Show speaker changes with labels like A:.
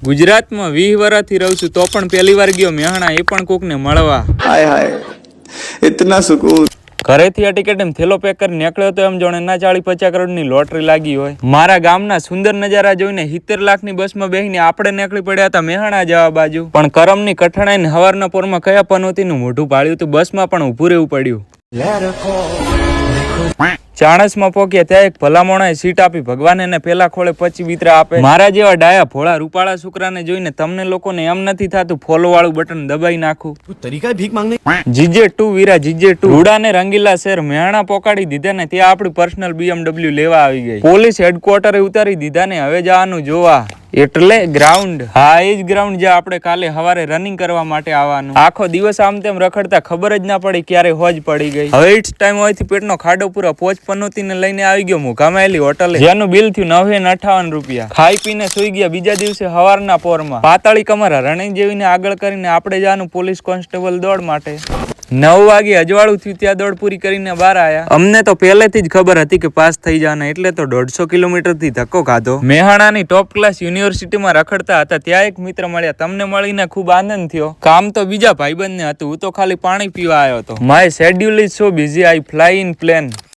A: ગુજરાતમાં 20 વર્ષથી રહું છું તો પણ પહેલી વાર ગયો મેહાણા, એ પણ કોકને મળવા.
B: हाय हाय इतना सुकून.
A: ઘરેથી આ ટિકિટ એમ થેલો પેક કરી નીકળ્યો તો એમ જોણે ના 40-50 કરોડની લોટરી લાગી હોય. મારા ગામના સુંદર નજારા જોઈને 70 લાખની બસમાં બેસીને આપણે નીકળી પડ્યા હતા મેહાણા જવા બાજુ. પણ કરમની કઠણાઈને હવારના પોરમાં કયા પનોતીનું મોઢું ભાળ્યું તો બસમાં પણ ઊભું રહેવું પડ્યું. ચાણસમાં પોક્યા ત્યાં એક ભલા મોણાએ સીટ આપી. ભગવાન એને પેલા ખોળે પછી વિતરા આપે. મારા જેવા ડાયા ભોળા રૂપાળા છોકરાને જોઈને તમને લોકોને એમ નથી થતું ફોલો વાળું બટન દબાઈ નાખું.
C: તરીકા ભીખ માંગને
A: જીજે 2 વીરા જીજે 2 રૂડાને રંગીલા શહેર મેહાણા પોકાડી દીધા ને ત્યાં આપણી પર્સનલ BMW લેવા આવી ગઈ. પોલીસ હેડક્વાર્ટરે ઉતારી દીધા ને હવે જવાનું જોવા એટલે ગ્રાઉન્ડ. હા એ જ ગ્રાઉન્ડ જ્યાં આપણે કાલે સવારે રનિંગ કરવા માટે આવવાનું. આખો દિવસ આમ તેમ રખડતા ખબર જ ના પડી ક્યારે હોજ પડી ગઈ. હવે ઇટ્સ ટાઈમ હોયથી પેટનો ખાડો પૂરો પોચ પનોતીને લઈને આવી ગયો મુકામાયેલી હોટલે, જેનું બિલ થયું 958 રૂપિયા. ખાઈ પીને સુઈ ગયા. બીજા દિવસે સવારના પોરમાં પાતાળી કમર રણી જેવીને આગળ કરીને આપણે જવાનું પોલીસ કોન્સ્ટેબલ દોડ માટે. 9 વાગે અજવાળું થયું ત્યાં દોડ પૂરી કરીને બહાર આયા. અમને તો પહેલેથી જ ખબર હતી કે પાસ થઈ જવાના, એટલે તો 150 કિલોમીટર થી ધક્કો ખાધો. મેહાણાની ટોપ ક્લાસ યુનિવર્સિટીમાં રખડતા હતા ત્યાં એક મિત્ર મળ્યા. તમને મળીને ખૂબ આનંદ થયો. કામ તો બીજા ભાઈબંધને હતું, હું તો ખાલી પાણી પીવા આવ્યો હતો. My schedule is so busy I fly in plane.